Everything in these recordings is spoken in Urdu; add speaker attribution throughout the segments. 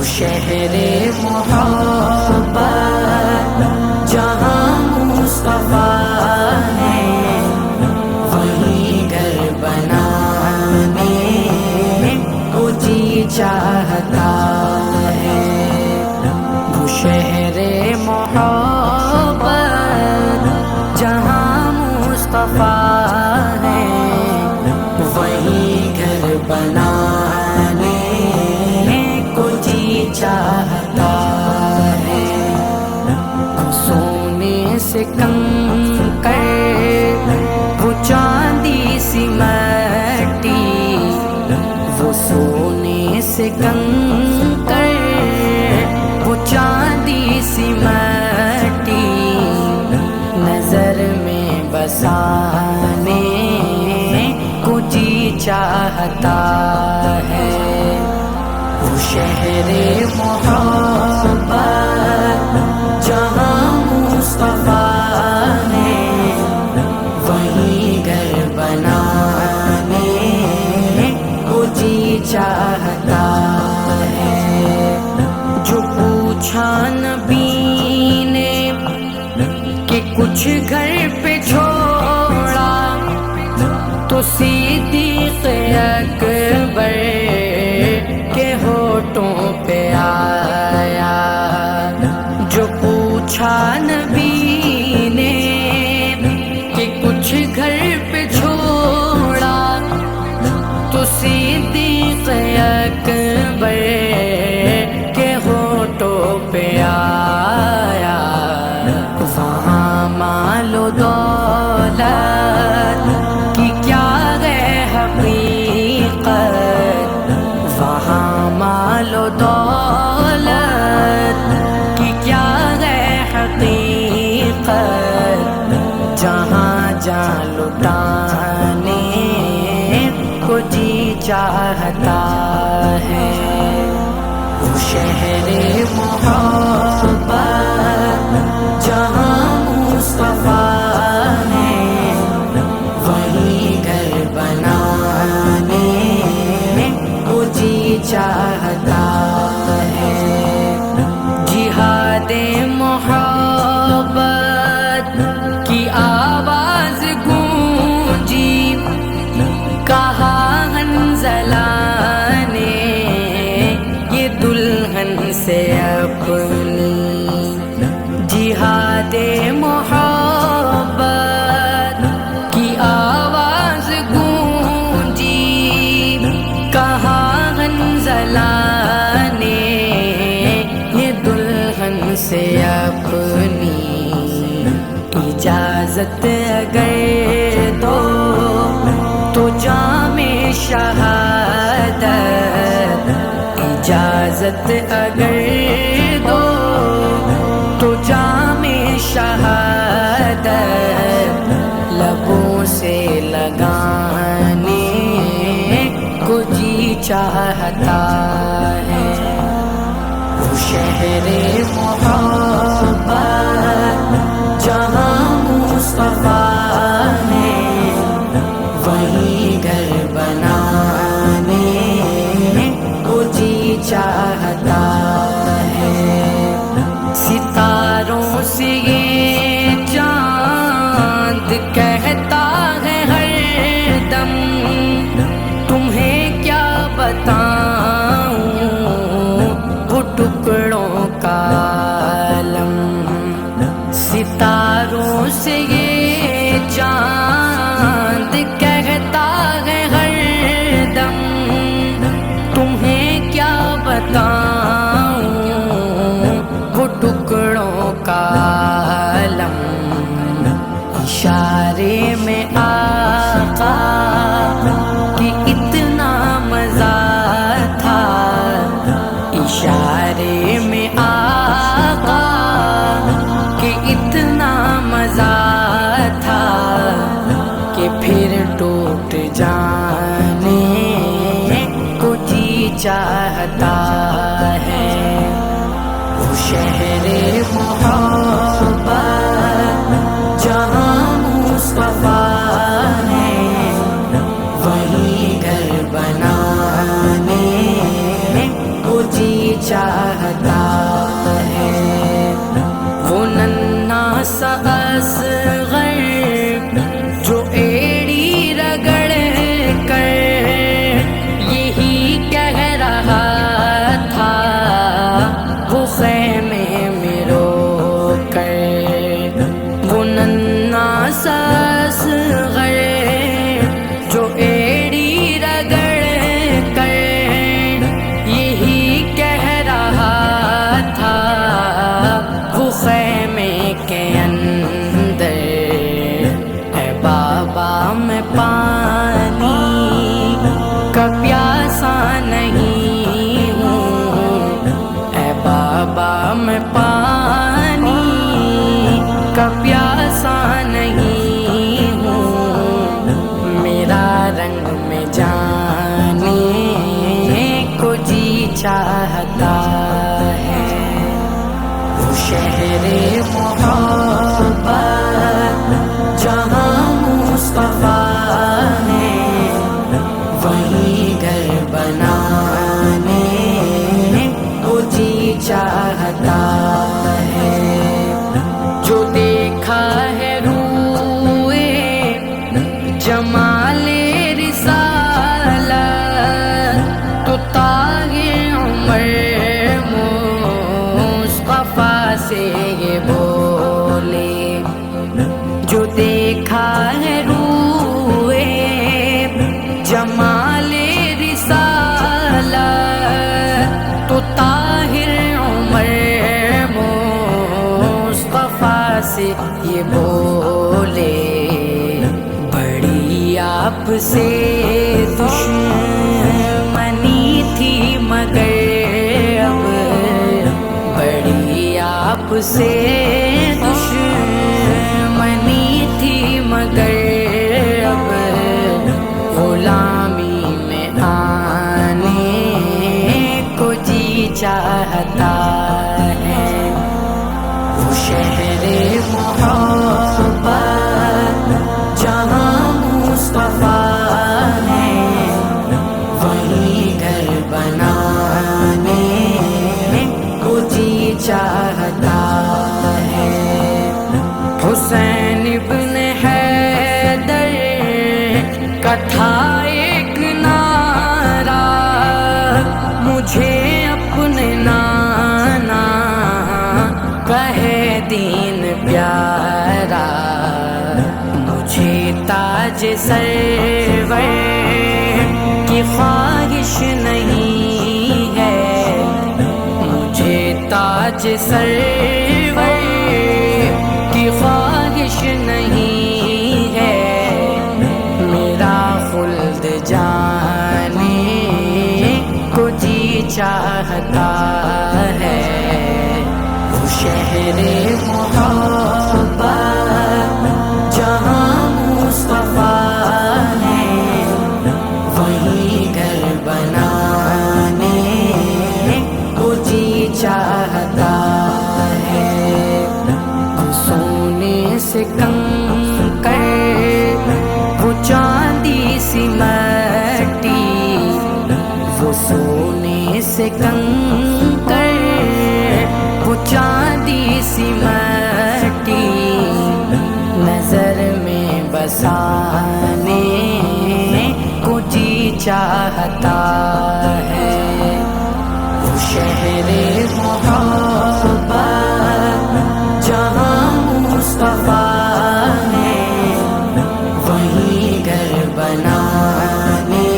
Speaker 1: شہر محبت جہاں مصطفیٰ ہے، وہیں گھر بنانے کو جی چاہتا ہے۔ وہ شہر محبت جہاں مصطفیٰ ہے، وہیں گھر بنانے چاہتا ہے۔ سونے سے کنکر وہ چاندی سی مٹی، وہ سونے سے کنکر وہ چاندی سی مٹی، نظر میں بسانے کو جی چاہتا ہے۔ وہ شہر محبت جہاں مصطفیٰ ہے، وہیں گھر بنانے کو جی چاہتا ہے۔ جو پوچھا نبی نے کہ کچھ گھر پہ چھوڑا، تو صدیق اکبر کے ہونٹوں پہ آیا۔ جو پوچھا نبی نے کہ کچھ گھر پہ چھوڑا، تو صدیق اکبر کے ہونٹوں پہ آیا۔ وہاں مال و دولت کی کیا ہے حقیقت، وہاں مال و دولت کی کیا ہے حقیقت، جہاں جہاں لٹانے کو جی چاہتا ہے۔ وہ شہر محبت جہاں مصطفیٰ ہے، وہیں گھر بنانے کو جی چاہتا ہے۔ جہاد محبت کی آواز گونجی، کہا حنظلہ نے یہ دلہن سے اپنی۔ جہاد محبت کی آواز گونجی، کہا حنظلہ نے یہ دلہن سے اپنی۔ اجازت اگر دو تو جام شہادت، اجازت اگر دو تو جام شہادت لبوں سے لگانے کو جی چاہتا ہے۔ وہ شہر محبت جہاں مصطفیٰ ہے، وہیں گھر بنانے کو جی چاہتا ہے۔ ستاروں سے یہ چاند کہتا ہے ہر دم، تمہیں کیا بتاؤں وہ ٹکڑوں کا عالم۔ ستاروں سے یہ چاند کہتا ہے ہر دم، تمہیں کیا بتاؤں وہ ٹکڑوں کا عالم۔ اشارے میں آقا کہ اتنا مزہ تھا، اشارے میں آقا کہ اتنا مزہ تھا، کہ پھر ٹوٹ جانے کو جی چاہتا ہے۔ وہ شہر محبت جہاں مصطفیٰ ہے، وہیں گھر بنانے کو جی چاہتا چاہتا ہے. وہ ننھا سا اصغر جو ایڑی رگڑ کر یہی کہہ رہا تھا وہ خیمے میں رو کر. وہ ننھا سا اصغر جو ایڑی رگڑ کر یہی کہہ رہا تھا وہ خیمے کے اندر اے بابا میں پانی کا پیاسا نہیں ہوں. اے بابا میں پانی کا پیاسا نہیں ہوں. میرا رنگ میں جانے کو جی چاہتا ہے. وہ شہر محبت جہاں مصطفیٰ ہے وہیں گھر بنانے کو جی چاہتا ہے. جو دیکھا ہے روئے جمال رسالت تو تاج عمر مصطفیٰ سے یہ بولے. جو دیکھا ہے روئے جمال رسالت تو طاہر عمر مصطفیٰ سے یہ بولے. بڑی آپ سے دشمنی تھی مگر اب بڑی آپ سے دشمنی تھی مگر اب غلامی میں آنے کو جی چاہتا ہے. وہ شہر محبت جہاں مصطفیٰ ہے وہیں گھر بنانے کو جی چاہتا ہے. حسین ابن حیدر کا تھا ایک نعرہ مجھے اپنے نانا کہے دین پیارا. مجھے تاج سرور کی خواہش نہیں ہے. مجھے تاج سرور کی خواہش نہیں ہے. میرا خلد جانے کو جی چاہتا ہے. وہ شہر محبت جہاں مصطفیٰ ہے وہیں گھر بنانے کو جی چاہتا ہے. سونے سے کنکر وہ چاندی سی مٹی وہ سونے سے کنکر وہ چاندی سی مٹی نظر میں بسانے کو جی چاہتا ہے. وہ شہر محبت جہاں مصطفیٰ ہے وہیں گھر بنانے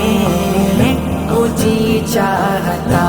Speaker 1: کو جی چاہتا